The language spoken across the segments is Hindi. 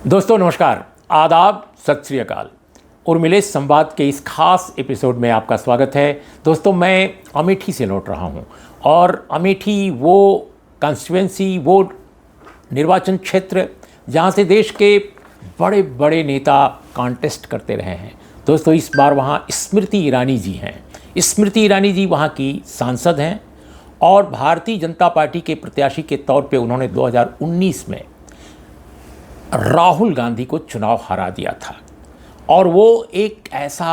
दोस्तों नमस्कार, आदाब, सत श्री अकाल। उर्मिले संवाद के इस खास एपिसोड में आपका स्वागत है। दोस्तों मैं अमेठी से लौट रहा हूं और अमेठी वो कॉन्स्टिट्यूएंसी, वो निर्वाचन क्षेत्र जहां से देश के बड़े बड़े नेता कॉन्टेस्ट करते रहे हैं। दोस्तों इस बार वहां स्मृति ईरानी जी हैं। स्मृति ईरानी जी वहां की सांसद हैं और भारतीय जनता पार्टी के प्रत्याशी के तौर पे उन्होंने 2019 में राहुल गांधी को चुनाव हरा दिया था और वो एक ऐसा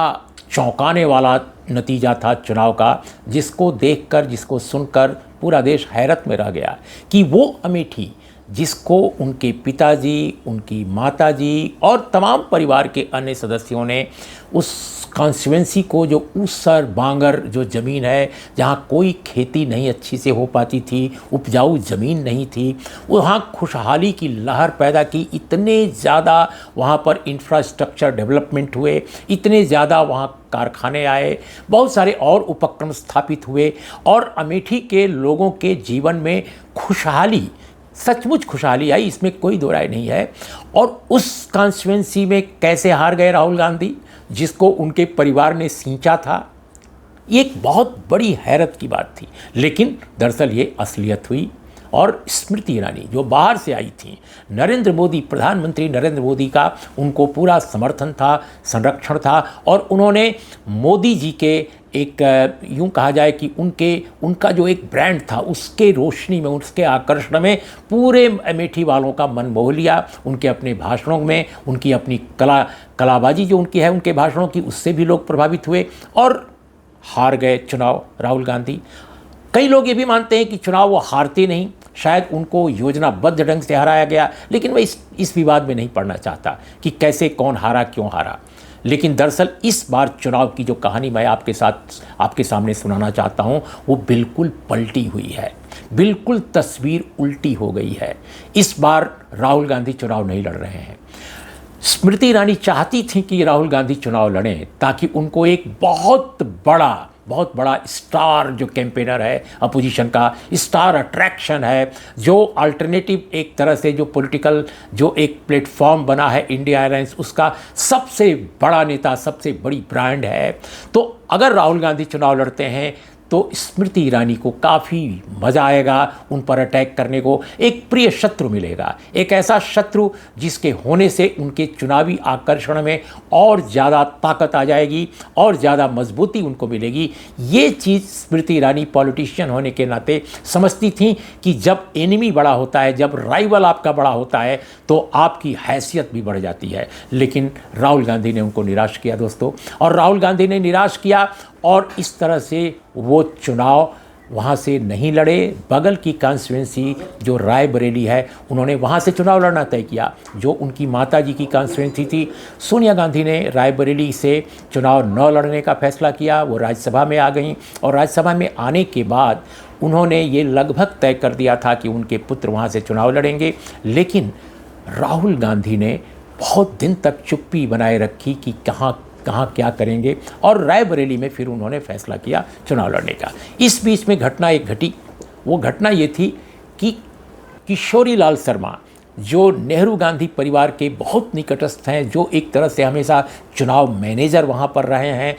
चौंकाने वाला नतीजा था चुनाव का, जिसको देखकर, जिसको सुनकर पूरा देश हैरत में रह गया कि वो अमेठी जिसको उनके पिताजी, उनकी माताजी और तमाम परिवार के अन्य सदस्यों ने उस कॉन्स्टिट्यूएंसी को, जो ऊसर बांगर जो ज़मीन है जहाँ कोई खेती नहीं अच्छी से हो पाती थी, उपजाऊ ज़मीन नहीं थी, वहाँ खुशहाली की लहर पैदा की। इतने ज़्यादा वहाँ पर इंफ्रास्ट्रक्चर डेवलपमेंट हुए, इतने ज़्यादा वहाँ कारखाने आए, बहुत सारे और उपक्रम स्थापित हुए और अमेठी के लोगों के जीवन में खुशहाली, सचमुच खुशहाली आई, इसमें कोई दो राय नहीं है। और उस कॉन्स्टिट्यूएंसी में कैसे हार गए राहुल गांधी, जिसको उनके परिवार ने सींचा था, ये एक बहुत बड़ी हैरत की बात थी। लेकिन दरअसल ये असलियत हुई और स्मृति ईरानी जो बाहर से आई थी, नरेंद्र मोदी, प्रधानमंत्री नरेंद्र मोदी का उनको पूरा समर्थन था, संरक्षण था और उन्होंने मोदी जी के एक यूँ कहा जाए कि उनका जो एक ब्रांड था, उसके रोशनी में, उसके आकर्षण में पूरे अमेठी वालों का मन मोह लिया। उनके अपने भाषणों में, उनकी अपनी कलाबाजी जो उनकी है, उनके भाषणों की, उससे भी लोग प्रभावित हुए और हार गए चुनाव राहुल गांधी। कई लोग ये भी मानते हैं कि चुनाव वो हारते नहीं, शायद उनको योजनाबद्ध ढंग से हराया गया, लेकिन मैं इस विवाद में नहीं पड़ना चाहता कि कैसे, कौन हारा, क्यों हारा। लेकिन दरअसल इस बार चुनाव की जो कहानी मैं आपके सामने सुनाना चाहता हूँ, वो बिल्कुल पलटी हुई है, बिल्कुल तस्वीर उल्टी हो गई है। इस बार राहुल गांधी चुनाव नहीं लड़ रहे हैं। स्मृति ईरानी चाहती थी कि राहुल गांधी चुनाव लड़ें ताकि उनको एक बहुत बड़ा स्टार जो कैंपेनर है, अपोजिशन का स्टार अट्रैक्शन है, जो अल्टरनेटिव एक तरह से जो पॉलिटिकल जो एक प्लेटफॉर्म बना है इंडिया अलायंस, उसका सबसे बड़ा नेता, सबसे बड़ी ब्रांड है। तो अगर राहुल गांधी चुनाव लड़ते हैं तो स्मृति ईरानी को काफ़ी मज़ा आएगा उन पर अटैक करने को। एक प्रिय शत्रु मिलेगा, एक ऐसा शत्रु जिसके होने से उनके चुनावी आकर्षण में और ज़्यादा ताकत आ जाएगी और ज़्यादा मजबूती उनको मिलेगी। ये चीज़ स्मृति ईरानी पॉलिटिशियन होने के नाते समझती थी कि जब एनिमी बड़ा होता है, जब राइवल आपका बड़ा होता है, तो आपकी हैसियत भी बढ़ जाती है। लेकिन राहुल गांधी ने उनको निराश किया दोस्तों, और राहुल गांधी ने निराश किया और इस तरह से वो चुनाव वहाँ से नहीं लड़े। बगल की कॉन्स्टिट्यूएंसी जो रायबरेली है, उन्होंने वहाँ से चुनाव लड़ना तय किया। जो उनकी माताजी की कॉन्स्टिट्यूएंसी थी, सोनिया गांधी ने रायबरेली से चुनाव न लड़ने का फैसला किया। वो राज्यसभा में आ गईं और राज्यसभा में आने के बाद उन्होंने ये लगभग तय कर दिया था कि उनके पुत्र वहाँ से चुनाव लड़ेंगे। लेकिन राहुल गांधी ने बहुत दिन तक चुप्पी बनाए रखी कि कहाँ क्या करेंगे, और रायबरेली में फिर उन्होंने फैसला किया चुनाव लड़ने का। इस बीच में घटना एक घटी। वो घटना ये थी कि किशोरी लाल शर्मा, जो नेहरू गांधी परिवार के बहुत निकटस्थ हैं, जो एक तरह से हमेशा चुनाव मैनेजर वहाँ पर रहे हैं,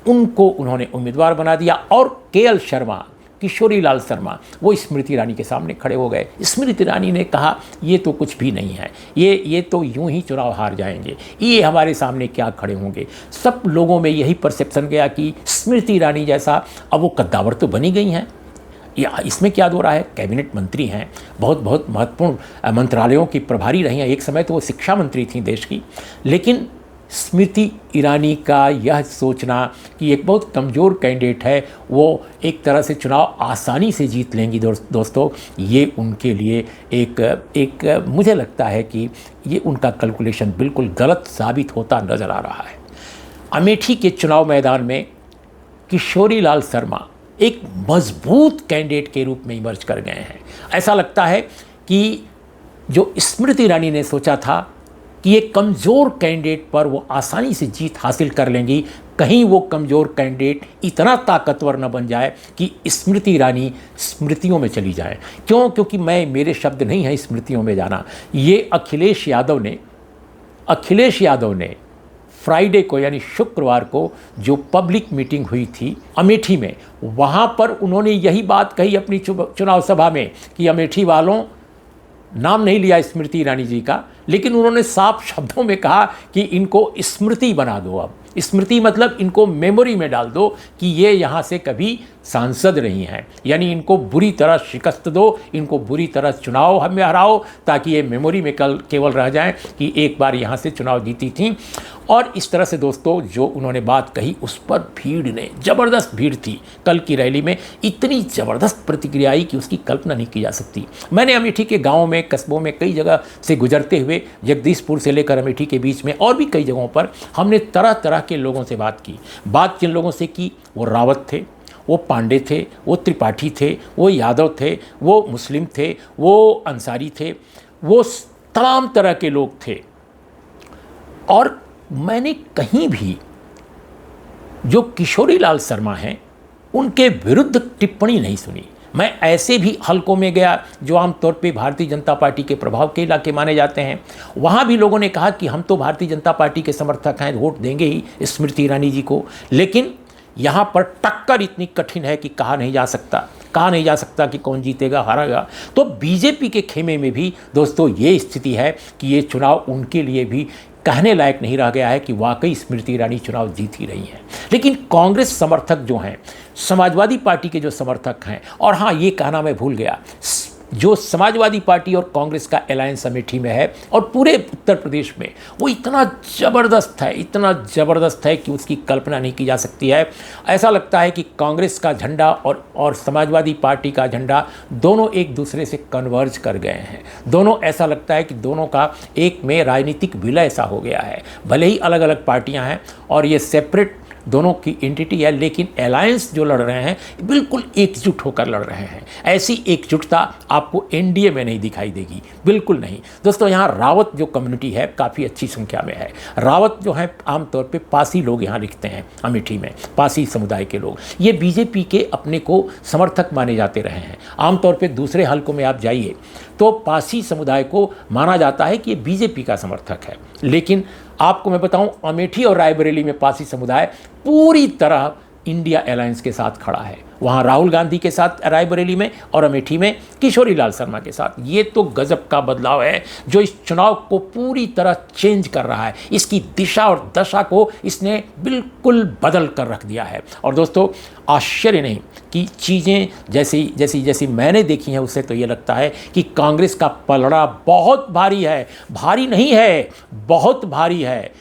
उनको उन्होंने उम्मीदवार बना दिया। और केएल शर्मा, किशोरी लाल शर्मा, वो स्मृति ईरानी के सामने खड़े हो गए। स्मृति ईरानी ने कहा ये तो कुछ भी नहीं है, ये तो यूं ही चुनाव हार जाएंगे, ये हमारे सामने क्या खड़े होंगे। सब लोगों में यही परसेप्शन गया कि स्मृति ईरानी जैसा, अब वो कद्दावर तो बनी गई हैं, या इसमें क्या दो रहा है, कैबिनेट मंत्री हैं, बहुत महत्वपूर्ण मंत्रालयों की प्रभारी रही हैं, एक समय तो वो शिक्षा मंत्री थी देश की। लेकिन स्मृति ईरानी का यह सोचना कि एक बहुत कमज़ोर कैंडिडेट है, वो एक तरह से चुनाव आसानी से जीत लेंगी दोस्तों, ये उनके लिए एक मुझे लगता है कि ये उनका कैलकुलेशन बिल्कुल गलत साबित होता नज़र आ रहा है। अमेठी के चुनाव मैदान में किशोरी लाल शर्मा एक मजबूत कैंडिडेट के रूप में इमर्ज कर गए हैं। ऐसा लगता है कि जो स्मृति ईरानी ने सोचा था कि एक कमज़ोर कैंडिडेट पर वो आसानी से जीत हासिल कर लेंगी, कहीं वो कमज़ोर कैंडिडेट इतना ताकतवर न बन जाए कि स्मृति ईरानी स्मृतियों में चली जाए। क्योंकि मेरे शब्द नहीं हैं स्मृतियों में जाना। ये अखिलेश यादव ने अखिलेश यादव ने फ्राइडे को यानी शुक्रवार को जो पब्लिक मीटिंग हुई थी अमेठी में, वहाँ पर उन्होंने यही बात कही अपनी चुनाव सभा में कि अमेठी वालों, नाम नहीं लिया स्मृति ईरानी जी का, लेकिन उन्होंने साफ शब्दों में कहा कि इनको स्मृति बना दो। अब स्मृति मतलब इनको मेमोरी में डाल दो कि ये यहाँ से कभी सांसद रही हैं, यानी इनको बुरी तरह शिकस्त दो, इनको बुरी तरह चुनाव हमें हराओ, ताकि ये मेमोरी में केवल रह जाएं कि एक बार यहाँ से चुनाव जीती थी। और इस तरह से दोस्तों जो उन्होंने बात कही उस पर भीड़ ने, ज़बरदस्त भीड़ थी कल की रैली में, इतनी ज़बरदस्त प्रतिक्रिया आई कि उसकी कल्पना नहीं की जा सकती। मैंने अमेठी के गाँव में, कस्बों में कई जगह से गुजरते हुए, जगदीशपुर से लेकर अमेठी के बीच में और भी कई जगहों पर हमने तरह तरह के लोगों से बात की। बात जिन लोगों से की वो रावत थे, वो पांडे थे, वो त्रिपाठी थे, वो यादव थे, वो मुस्लिम थे, वो अंसारी थे, वो तमाम तरह के लोग थे। और मैंने कहीं भी जो किशोरी लाल शर्मा हैं उनके विरुद्ध टिप्पणी नहीं सुनी। मैं ऐसे भी हलकों में गया जो आमतौर पे भारतीय जनता पार्टी के प्रभाव के इलाके माने जाते हैं, वहाँ भी लोगों ने कहा कि हम तो भारतीय जनता पार्टी के समर्थक हैं, वोट देंगे ही स्मृति ईरानी जी को। लेकिन यहाँ पर टक्कर इतनी कठिन है कि कहा नहीं जा सकता कि कौन जीतेगा हारेगा। तो बीजेपी के खेमे में भी दोस्तों ये स्थिति है कि ये चुनाव उनके लिए भी कहने लायक नहीं रह गया है कि वाकई स्मृति ईरानी चुनाव जीत ही रही हैं। लेकिन कांग्रेस समर्थक जो हैं, समाजवादी पार्टी के जो समर्थक हैं, और हाँ ये कहना मैं भूल गया, जो समाजवादी पार्टी और कांग्रेस का अलायंस अमेठी में है और पूरे उत्तर प्रदेश में, वो इतना ज़बरदस्त है कि उसकी कल्पना नहीं की जा सकती है। ऐसा लगता है कि कांग्रेस का झंडा और समाजवादी पार्टी का झंडा दोनों एक दूसरे से कन्वर्ज कर गए हैं। दोनों, ऐसा लगता है कि दोनों का एक में राजनीतिक विलय सा हो गया है। भले ही अलग अलग पार्टियां हैं और ये सेपरेट दोनों की एंटिटी है, लेकिन अलायंस जो लड़ रहे हैं बिल्कुल एकजुट होकर लड़ रहे हैं। ऐसी एकजुटता आपको एनडीए में नहीं दिखाई देगी, बिल्कुल नहीं। दोस्तों यहाँ रावत जो कम्युनिटी है काफ़ी अच्छी संख्या में है। रावत जो है आमतौर पे पासी लोग यहाँ लिखते हैं अमेठी में, पासी समुदाय के लोग, ये बीजेपी के अपने को समर्थक माने जाते रहे हैं। आमतौर पर दूसरे हलकों में आप जाइए तो पासी समुदाय को माना जाता है कि ये बीजेपी का समर्थक है। लेकिन आपको मैं बताऊं, अमेठी और रायबरेली में पासी समुदाय पूरी तरह इंडिया अलायंस के साथ खड़ा है। वहाँ राहुल गांधी के साथ रायबरेली में और अमेठी में किशोरी लाल शर्मा के साथ। ये तो गजब का बदलाव है जो इस चुनाव को पूरी तरह चेंज कर रहा है। इसकी दिशा और दशा को इसने बिल्कुल बदल कर रख दिया है। और दोस्तों आश्चर्य नहीं कि चीज़ें जैसी मैंने देखी हैं, उससे तो ये लगता है कि कांग्रेस का पलड़ा बहुत भारी है। भारी नहीं है, बहुत भारी है।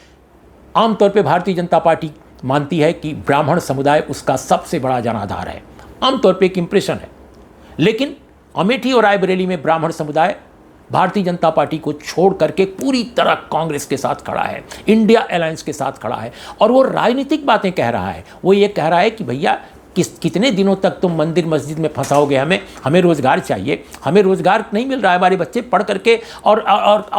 आमतौर पर भारतीय जनता पार्टी मानती है कि ब्राह्मण समुदाय उसका सबसे बड़ा जनाधार है, आमतौर पे एक इंप्रेशन है। लेकिन अमेठी और रायबरेली में ब्राह्मण समुदाय भारतीय जनता पार्टी को छोड़ करके पूरी तरह कांग्रेस के साथ खड़ा है, इंडिया अलायंस के साथ खड़ा है। और वो राजनीतिक बातें कह रहा है। वो ये कह रहा है कि भैया कितने दिनों तक तुम मंदिर मस्जिद में फंसाओगे हमें रोज़गार चाहिए, हमें रोज़गार नहीं मिल रहा है, हमारे बच्चे पढ़ करके और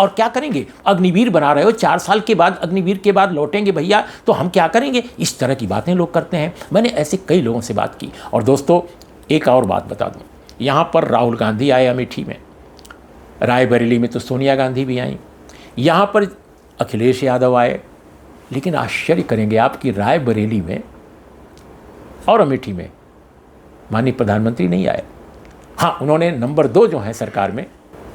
क्या करेंगे? अग्निवीर बना रहे हो, 4 साल के बाद अग्निवीर के बाद लौटेंगे भैया, तो हम क्या करेंगे? इस तरह की बातें लोग करते हैं। मैंने ऐसे कई लोगों से बात की। और दोस्तों एक और बात बता दूं, यहाँ पर राहुल गांधी आए अमेठी में, रायबरेली में तो सोनिया गांधी भी आई, यहाँ पर अखिलेश यादव आए। लेकिन आश्चर्य करेंगे आप कि रायबरेली में और अमेठी में माननीय प्रधानमंत्री नहीं आए। हाँ, उन्होंने नंबर 2 जो है सरकार में,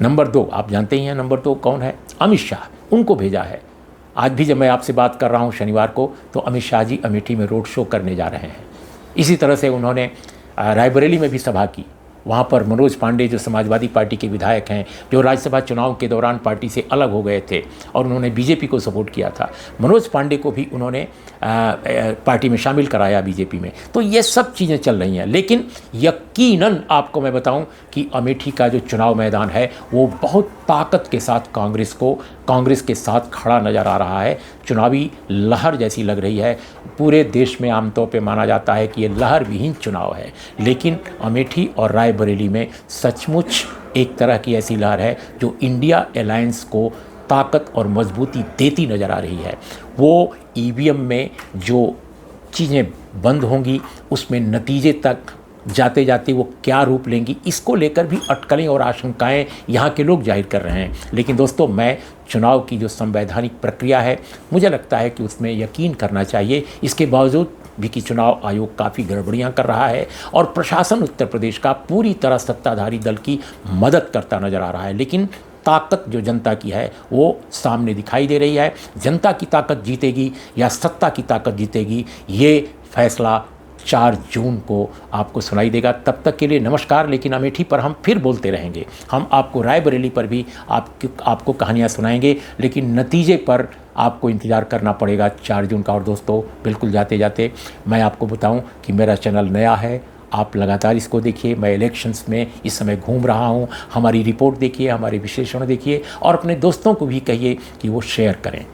नंबर 2 आप जानते ही हैं नंबर 2 कौन है? अमित शाह, उनको भेजा है। आज भी जब मैं आपसे बात कर रहा हूँ शनिवार को, तो अमित शाह जी अमेठी में रोड शो करने जा रहे हैं। इसी तरह से उन्होंने रायबरेली में भी सभा की। वहाँ पर मनोज पांडे जो समाजवादी पार्टी के विधायक हैं, जो राज्यसभा चुनाव के दौरान पार्टी से अलग हो गए थे और उन्होंने बीजेपी को सपोर्ट किया था, मनोज पांडे को भी उन्होंने पार्टी में शामिल कराया बीजेपी में। तो ये सब चीज़ें चल रही हैं। लेकिन यकीनन आपको मैं बताऊं कि अमेठी का जो चुनाव मैदान है वो बहुत ताकत के साथ कांग्रेस के साथ खड़ा नज़र आ रहा है। चुनावी लहर जैसी लग रही है। पूरे देश में आमतौर पे माना जाता है कि ये लहर विहीन चुनाव है, लेकिन अमेठी और रायबरेली में सचमुच एक तरह की ऐसी लहर है जो इंडिया अलायंस को ताकत और मजबूती देती नज़र आ रही है। वो ईवीएम में जो चीज़ें बंद होंगी उसमें नतीजे तक जाते जाते वो क्या रूप लेंगी, इसको लेकर भी अटकलें और आशंकाएं यहाँ के लोग जाहिर कर रहे हैं। लेकिन दोस्तों, मैं चुनाव की जो संवैधानिक प्रक्रिया है, मुझे लगता है कि उसमें यकीन करना चाहिए। इसके बावजूद भी कि चुनाव आयोग काफ़ी गड़बड़ियां कर रहा है और प्रशासन उत्तर प्रदेश का पूरी तरह सत्ताधारी दल की मदद करता नजर आ रहा है, लेकिन ताकत जो जनता की है वो सामने दिखाई दे रही है। जनता की ताकत जीतेगी या सत्ता की ताकत जीतेगी, ये फैसला 4 जून को आपको सुनाई देगा। तब तक के लिए नमस्कार। लेकिन अमेठी पर हम फिर बोलते रहेंगे, हम आपको रायबरेली पर भी आपको कहानियाँ सुनाएंगे, लेकिन नतीजे पर आपको इंतज़ार करना पड़ेगा 4 जून का। और दोस्तों, बिल्कुल जाते जाते मैं आपको बताऊं कि मेरा चैनल नया है, आप लगातार इसको देखिए। मैं इलेक्शंस में इस समय घूम रहा हूं, हमारी रिपोर्ट देखिए, हमारे विश्लेषण देखिए और अपने दोस्तों को भी कहिए कि वो शेयर करें,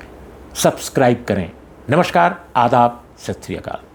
सब्सक्राइब करें। नमस्कार, आदाब, सत श्री अकाल।